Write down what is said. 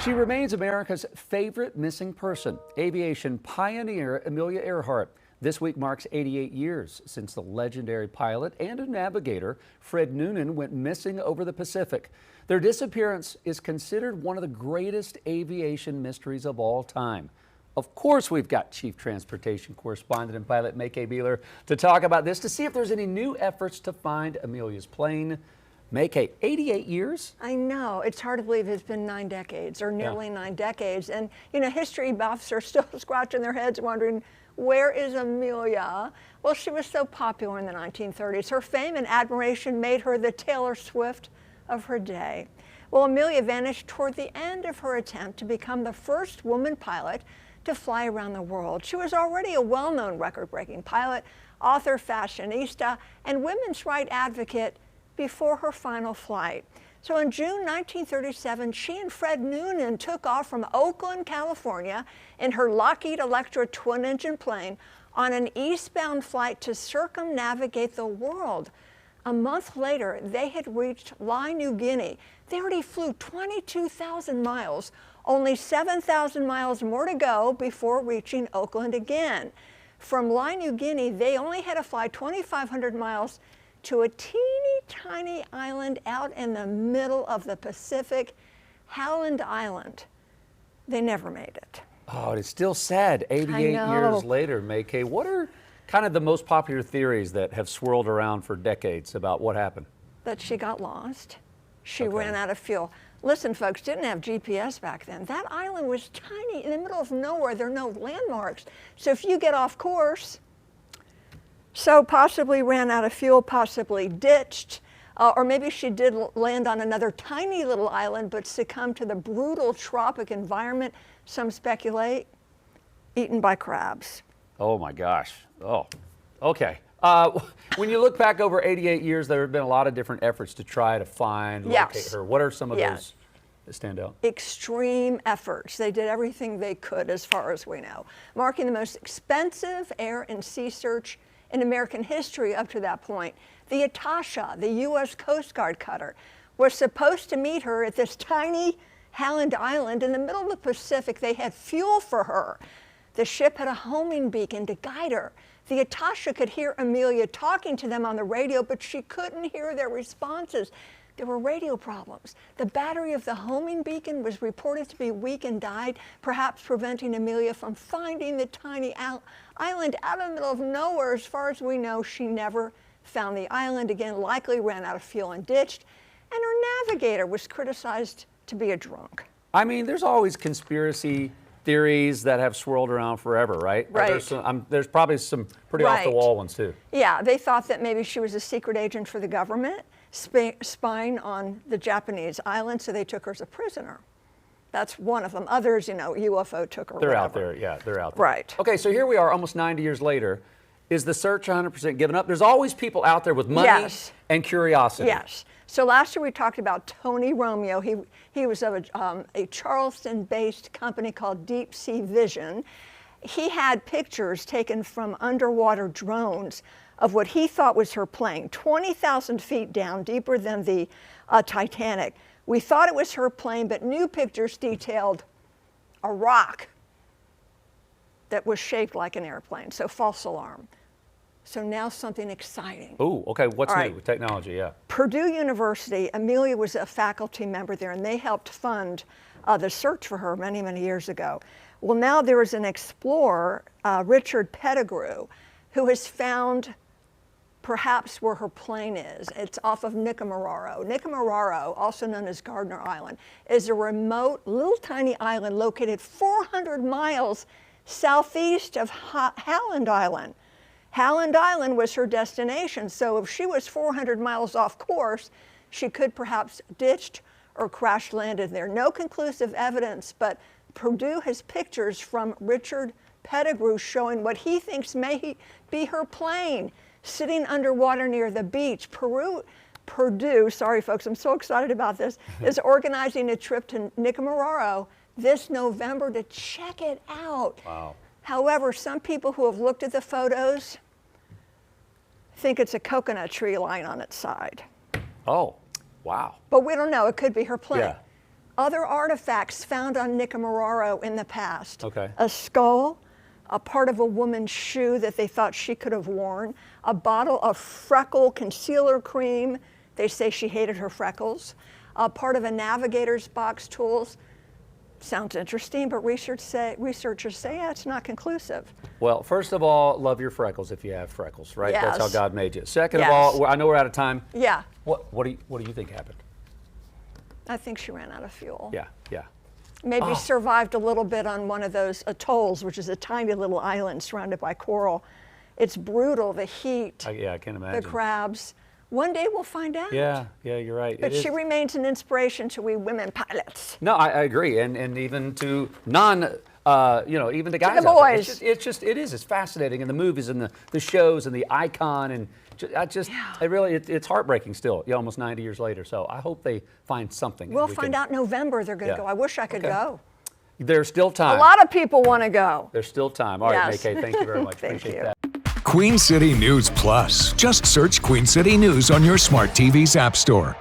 She remains America's favorite missing person. Aviation pioneer Amelia Earhart. This week marks 88 years since the legendary pilot and a navigator, Fred Noonan, went missing over the Pacific. Their disappearance is considered one of the greatest aviation mysteries of all time. Of course, we've got Chief Transportation Correspondent and pilot Mackay Beeler to talk about this, to see if there's any new efforts to find Amelia's plane. Mackay, 88 years? I know. It's hard to believe it's been 9 decades, or nearly 9 decades. And, you know, history buffs are still scratching their heads wondering, where is Amelia? Well, she was so popular in the 1930s. Her fame and admiration made her the Taylor Swift of her day. Well, Amelia vanished toward the end of her attempt to become the first woman pilot to fly around the world. She was already a well-known record-breaking pilot, author, fashionista, and women's rights advocate before her final flight. So in June 1937, she and Fred Noonan took off from Oakland, California in her Lockheed Electra twin-engine plane on an eastbound flight to circumnavigate the world. A month later, they had reached New Guinea. They already flew 22,000 miles, only 7,000 miles more to go before reaching Oakland again. From New Guinea, they only had to fly 2,500 miles to a teeny tiny island out in the middle of the Pacific, Howland Island. They never made it. Oh, it's still sad 88 years later, Mackay. What are kind of the most popular theories that have swirled around for decades about what happened? That she got lost. She ran out of fuel. Listen, folks, didn't have GPS back then. That island was tiny in the middle of nowhere. There are no landmarks. So if you get off course, so possibly ran out of fuel, possibly ditched, or maybe she did land on another tiny little island but succumbed to the brutal tropic environment. Some speculate, eaten by crabs. Oh my gosh. Oh, okay. When you look back over 88 years, there have been a lot of different efforts to try to find, locate her. What are some of those that stand out? Extreme efforts. They did everything they could, as far as we know, marking the most expensive air and sea search in American history up to that point. The Atasha, the U.S. Coast Guard cutter, was supposed to meet her at this tiny Howland Island in the middle of the Pacific. They had fuel for her. The ship had a homing beacon to guide her. The Atasha could hear Amelia talking to them on the radio, but she couldn't hear their responses. There were radio problems. The battery of the homing beacon was reported to be weak and died, perhaps preventing Amelia from finding the tiny island out in the middle of nowhere. As far as we know, she never found the island again, likely ran out of fuel and ditched, and her navigator was criticized to be a drunk. I mean, there's always conspiracy theories that have swirled around forever, right? Right. There's probably some pretty off-the-wall ones, too. Yeah, they thought that maybe she was a secret agent for the government, spying on the Japanese island, so they took her as a prisoner. That's one of them. Others, you know, UFO took her. They're out there, yeah, they're out there. Right. Okay, so here we are almost 90 years later. Is the search 100% given up? There's always people out there with money and curiosity. Yes. So last year we talked about Tony Romeo. He was of a Charleston-based company called Deep Sea Vision. He had pictures taken from underwater drones of what he thought was her plane, 20,000 feet down, deeper than the Titanic. We thought it was her plane, but new pictures detailed a rock that was shaped like an airplane, so false alarm. So now something exciting. Oh, okay, what's new with technology, yeah. Purdue University, Amelia was a faculty member there, and they helped fund the search for her many, many years ago. Well, now there is an explorer, Richard Pettigrew, who has found perhaps where her plane is. It's off of Nicamoraro. Nicamoraro, also known as Gardner Island, is a remote, little tiny island located 400 miles southeast of Howland Island. Howland Island was her destination, so if she was 400 miles off course, she could perhaps ditched or crash landed there. No conclusive evidence, but Purdue has pictures from Richard Pettigrew showing what he thinks may be her plane sitting underwater near the beach. Purdue, sorry folks, I'm so excited about this, is organizing a trip to Nicamoraro this November to check it out. Wow. However, some people who have looked at the photos think it's a coconut tree lying on its side. Oh, wow. But we don't know. It could be her plane. Yeah. other artifacts found on Nicomararo in the past. Okay. A skull, a part of a woman's shoe that they thought she could have worn, a bottle of freckle concealer cream. They say she hated her freckles. A part of a navigator's box tools. Sounds interesting, but researchers say yeah, it's not conclusive. Well, first of all, love your freckles if you have freckles, right? Yes. That's how God made you. Second Yes. of all, I know we're out of time. Yeah, What do you think happened? I think she ran out of fuel. Yeah, yeah. Maybe survived a little bit on one of those atolls, which is a tiny little island surrounded by coral. It's brutal, the heat, Yeah, I can't imagine. the crabs. One day we'll find out. Yeah, you're right. But It she is. remains an inspiration to we women pilots. No, I agree, and even to even the guys. the out there. boys. It's fascinating, and the movies and the shows and the icon, and it's heartbreaking still. Yeah, almost 90 years later. So I hope they find something. We'll find out in November they're going to Yeah. go. I wish I could Okay. go. There's still time. A lot of people want to go. There's still time. All right, Yes. McKay, thank you very much. Thank Appreciate you. that. Queen City News Plus. Just search Queen City News on your smart TV's app store.